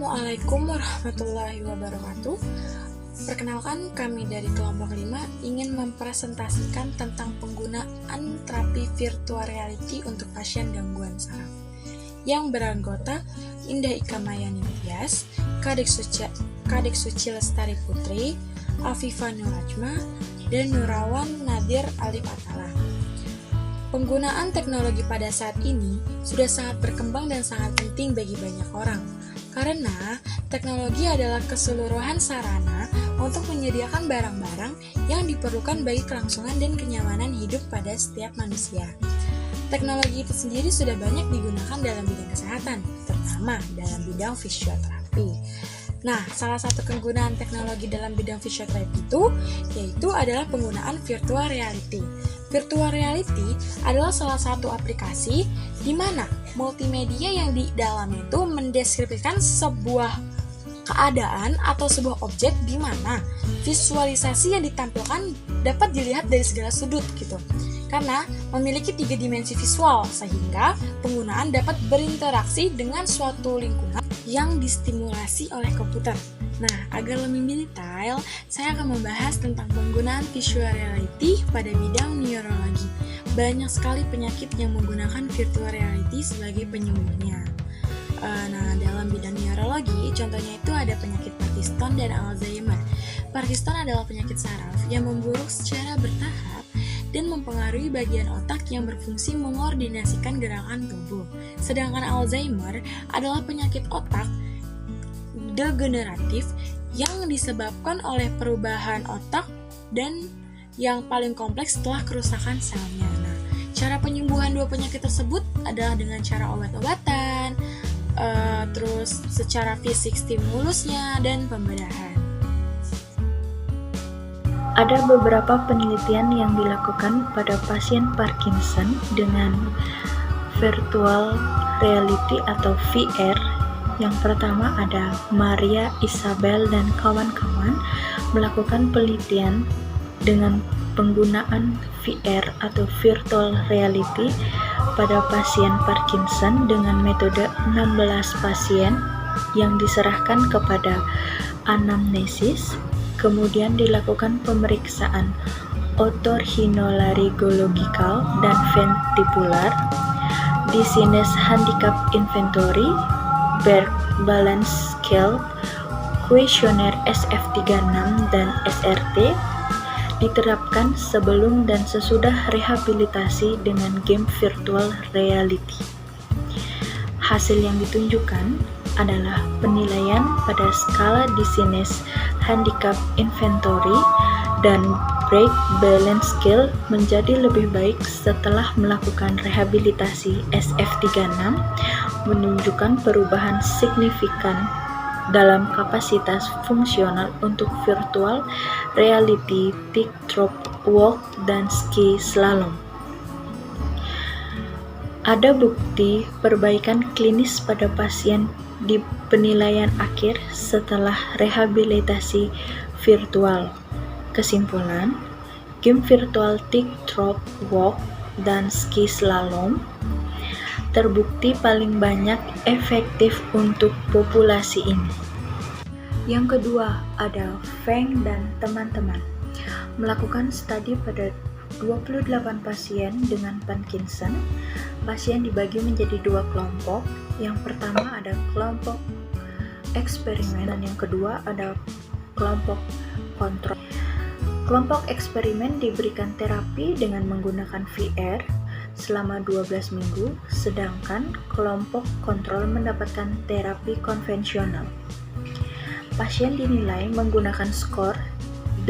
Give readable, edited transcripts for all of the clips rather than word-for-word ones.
Assalamualaikum warahmatullahi wabarakatuh. Perkenalkan, kami dari kelompok 5 ingin mempresentasikan tentang penggunaan terapi virtual reality untuk pasien gangguan saraf yang beranggota Indah Ika Mayani Tias, Kadek Suci Lestari Putri, Afifah Nurajma, dan Nurawan Nadir Alif Atala. Penggunaan teknologi pada saat ini sudah sangat berkembang dan sangat penting bagi banyak orang, karena teknologi adalah keseluruhan sarana untuk menyediakan barang-barang yang diperlukan bagi kelangsungan dan kenyamanan hidup pada setiap manusia. Teknologi itu sendiri sudah banyak digunakan dalam bidang kesehatan, terutama dalam bidang fisioterapi. Nah, salah satu penggunaan teknologi dalam bidang fisioterapi itu yaitu adalah penggunaan virtual reality. Virtual reality adalah salah satu aplikasi di mana multimedia yang di dalamnya itu mendeskripsikan sebuah keadaan atau sebuah objek di mana visualisasi yang ditampilkan dapat dilihat dari segala sudut gitu. Karena memiliki 3 dimensi visual sehingga penggunaan dapat berinteraksi dengan suatu lingkungan yang distimulasi oleh komputer. Nah, agar lebih detail, saya akan membahas tentang penggunaan visual reality pada bidang neurologi. Banyak sekali penyakit yang menggunakan virtual reality sebagai penyembuhnya. Nah, dalam bidang neurologi, contohnya itu ada penyakit Parkinson dan Alzheimer. Parkinson adalah penyakit saraf yang memburuk secara bertahap dan mempengaruhi bagian otak yang berfungsi mengordinasikan gerakan tubuh. Sedangkan Alzheimer adalah penyakit otak degeneratif yang disebabkan oleh perubahan otak dan yang paling kompleks setelah kerusakan selnya. Nah, cara penyembuhan dua penyakit tersebut adalah dengan cara obat-obatan, terus secara fisik stimulusnya, dan pembedahan. Ada beberapa penelitian yang dilakukan pada pasien Parkinson dengan virtual reality atau VR. Yang pertama ada Maria Isabel dan kawan-kawan melakukan penelitian dengan penggunaan VR atau virtual reality pada pasien Parkinson dengan metode 16 pasien yang diserahkan kepada anamnesis, kemudian dilakukan pemeriksaan otorhinolaryngological dan vestibular, Dizziness Handicap Inventory, Berg Balance Scale, kuesioner SF36 dan SRT, diterapkan sebelum dan sesudah rehabilitasi dengan game virtual reality. Hasil yang ditunjukkan adalah penilaian pada skala Dizziness Handicap Inventory dan Brake Balance Scale menjadi lebih baik setelah melakukan rehabilitasi SF36, menunjukkan perubahan signifikan dalam kapasitas fungsional untuk virtual reality, tightrope walk, dan ski slalom. Ada bukti perbaikan klinis pada pasien di penilaian akhir setelah rehabilitasi virtual. Kesimpulan, game virtual tightrope walk dan ski slalom terbukti paling banyak efektif untuk populasi ini. Yang kedua, ada Feng dan teman-teman melakukan studi pada 28 pasien dengan Parkinson. Pasien dibagi menjadi 2 kelompok. Yang pertama ada kelompok eksperimen dan yang kedua ada kelompok kontrol. Kelompok eksperimen diberikan terapi dengan menggunakan VR selama 12 minggu, sedangkan kelompok kontrol mendapatkan terapi konvensional. Pasien dinilai menggunakan skor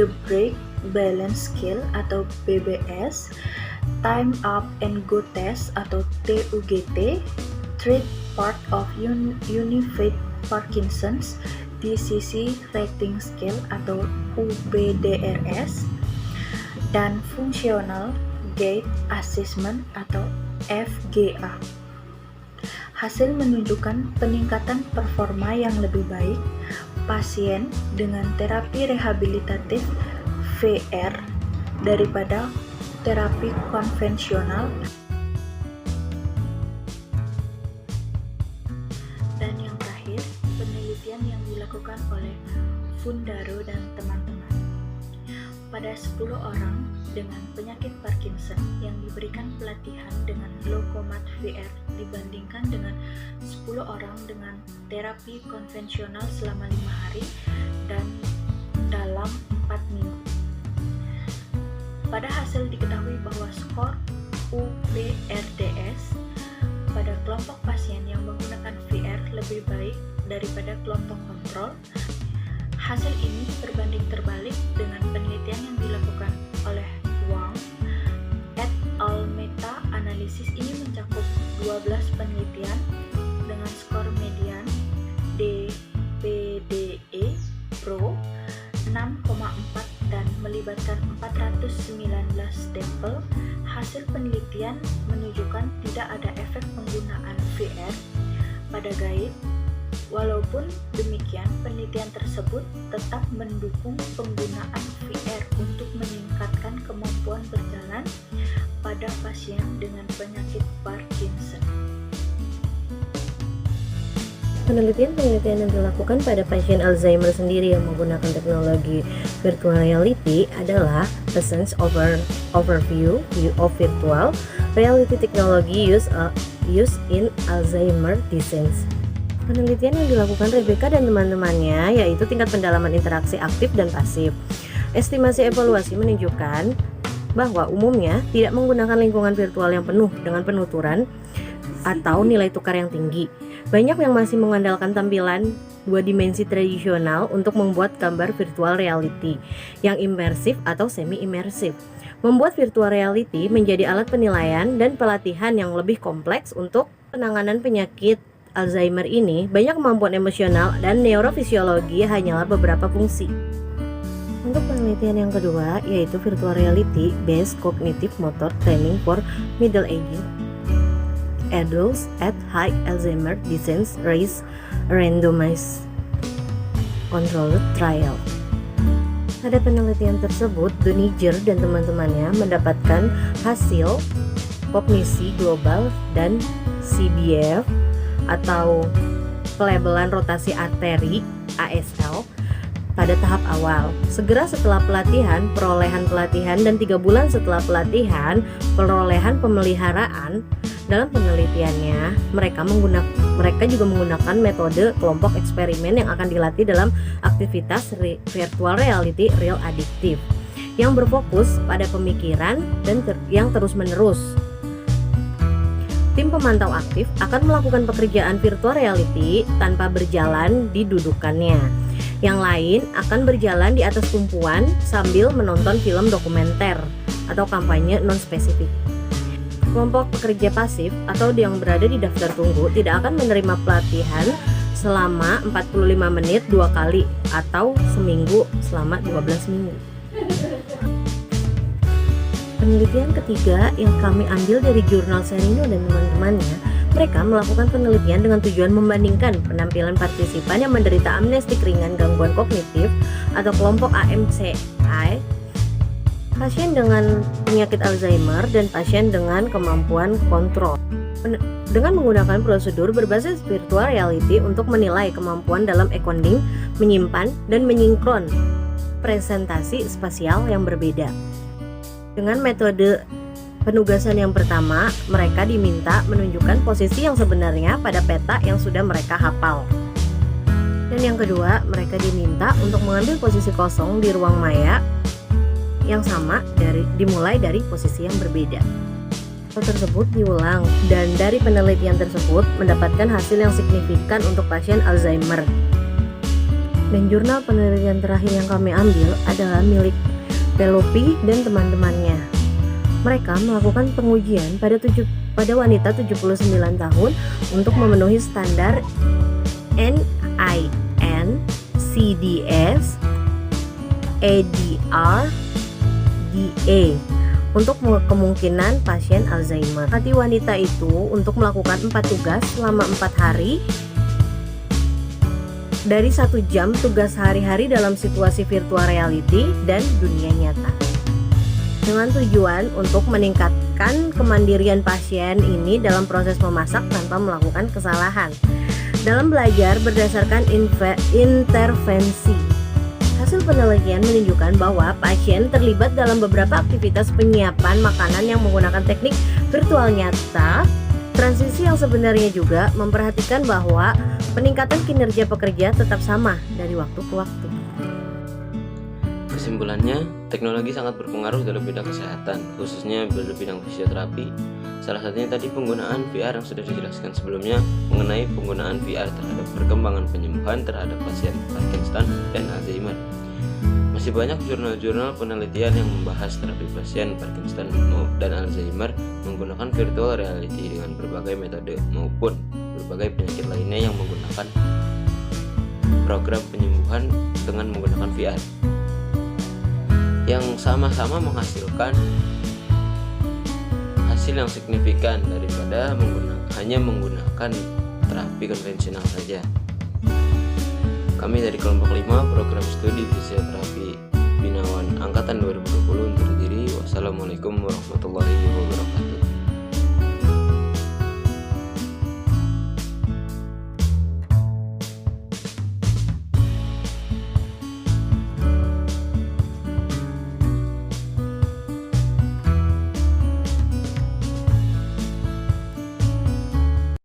The Brake Balance Scale atau BBS, Time Up and Go Test atau TUGT, Treat Part of Unified Parkinson's Disease Rating Scale atau UPDRS, dan Functional Gait Assessment atau FGA. Hasil menunjukkan peningkatan performa yang lebih baik pasien dengan terapi rehabilitatif VR daripada terapi konvensional. Dan yang terakhir, penelitian dilakukan oleh Fundaro dan teman-teman pada 10 orang dengan penyakit Parkinson yang diberikan pelatihan dengan Lokomat VR dibandingkan dengan 10 orang dengan terapi konvensional selama 5 hari dan dalam 4 minggu. Pada hasil diketahui bahwa skor UPRDS pada kelompok pasien yang menggunakan VR lebih baik daripada kelompok kontrol. Hasil ini berbanding terbalik dengan penelitian yang dilakukan oleh Wang et al. Meta-analisis ini mencakup 12 penelitian dengan skor median DPDE Pro 6,4 dan melibatkan 419 stempel. Hasil penelitian menunjukkan tidak ada efek penggunaan VR pada gaib. Walaupun demikian, penelitian tersebut tetap mendukung penggunaan VR untuk meningkatkan kemampuan berjalan pada pasien dengan penyakit Parkinson. Penelitian-penelitian yang dilakukan pada pasien Alzheimer sendiri yang menggunakan teknologi virtual reality adalah Essence Overview of Virtual Reality Technology used in Alzheimer Disease. Penelitian yang dilakukan Rebecca dan teman-temannya yaitu tingkat pendalaman interaksi aktif dan pasif. Estimasi evaluasi menunjukkan bahwa umumnya tidak menggunakan lingkungan virtual yang penuh dengan penuturan atau nilai tukar yang tinggi. Banyak yang masih mengandalkan tampilan 2 dimensi tradisional untuk membuat gambar virtual reality yang imersif atau semi-imersif. Membuat virtual reality menjadi alat penilaian dan pelatihan yang lebih kompleks untuk penanganan penyakit Alzheimer ini. Banyak kemampuan emosional dan neurofisiologi hanyalah beberapa fungsi. Untuk penelitian yang kedua yaitu virtual reality based cognitive motor training for middle-aged adults at high Alzheimer disease risk randomized controlled trial. Pada penelitian tersebut, Doniger dan teman-temannya mendapatkan hasil kognisi global dan CBF atau pelabelan rotasi arteri ASL pada tahap awal. Segera setelah pelatihan, perolehan pelatihan, dan 3 bulan setelah pelatihan, perolehan pemeliharaan. Dalam penelitiannya, mereka juga menggunakan metode kelompok eksperimen yang akan dilatih dalam aktivitas virtual reality real addictive yang berfokus pada pemikiran dan yang terus-menerus. Tim pemantau aktif akan melakukan pekerjaan virtual reality tanpa berjalan di dudukannya. Yang lain akan berjalan di atas tumpuan sambil menonton film dokumenter atau kampanye non-spesifik. Kelompok pekerja pasif atau yang berada di daftar tunggu tidak akan menerima pelatihan selama 45 menit 2 kali atau seminggu selama 12 minggu. Penelitian ketiga yang kami ambil dari jurnal Serino dan teman-temannya, mereka melakukan penelitian dengan tujuan membandingkan penampilan partisipan yang menderita amnestik ringan gangguan kognitif atau kelompok AMCI, pasien dengan penyakit Alzheimer, dan pasien dengan kemampuan kontrol. Dengan menggunakan prosedur berbasis virtual reality untuk menilai kemampuan dalam encoding, menyimpan, dan menyinkron presentasi spasial yang berbeda. Dengan metode penugasan yang pertama, mereka diminta menunjukkan posisi yang sebenarnya pada peta yang sudah mereka hafal. Dan yang kedua, mereka diminta untuk mengambil posisi kosong di ruang maya yang sama dimulai dari posisi yang berbeda. Hal tersebut diulang dan dari penelitian tersebut mendapatkan hasil yang signifikan untuk pasien Alzheimer. Dan jurnal penelitian terakhir yang kami ambil adalah milik Pelopi dan teman-temannya. Mereka melakukan pengujian pada wanita 79 tahun untuk memenuhi standar NIN, CDS, ADR, DA untuk kemungkinan pasien Alzheimer. Hati wanita itu untuk melakukan 4 tugas selama 4 hari dari 1 jam tugas sehari-hari dalam situasi virtual reality dan dunia nyata, dengan tujuan untuk meningkatkan kemandirian pasien ini dalam proses memasak tanpa melakukan kesalahan. dalam belajar berdasarkan intervensi. Hasil penelitian menunjukkan bahwa pasien terlibat dalam beberapa aktivitas penyiapan makanan yang menggunakan teknik virtual nyata. Transisi yang sebenarnya juga memperhatikan bahwa peningkatan kinerja pekerja tetap sama dari waktu ke waktu. Kesimpulannya, teknologi sangat berpengaruh dalam bidang kesehatan, khususnya dalam bidang fisioterapi. Salah satunya tadi penggunaan VR yang sudah dijelaskan sebelumnya mengenai penggunaan VR terhadap perkembangan penyembuhan terhadap pasien Parkinson dan Alzheimer. Masih banyak jurnal-jurnal penelitian yang membahas terapi pasien Parkinson dan Alzheimer menggunakan virtual reality dengan berbagai metode maupun berbagai penyakit lainnya yang menggunakan program penyembuhan dengan menggunakan VR yang sama-sama menghasilkan hasil yang signifikan daripada hanya menggunakan terapi konvensional saja. Kami dari kelompok 5 program studi fisioterapi Binawan angkatan 2020 undur diri. Wassalamualaikum warahmatullahi wabarakatuh.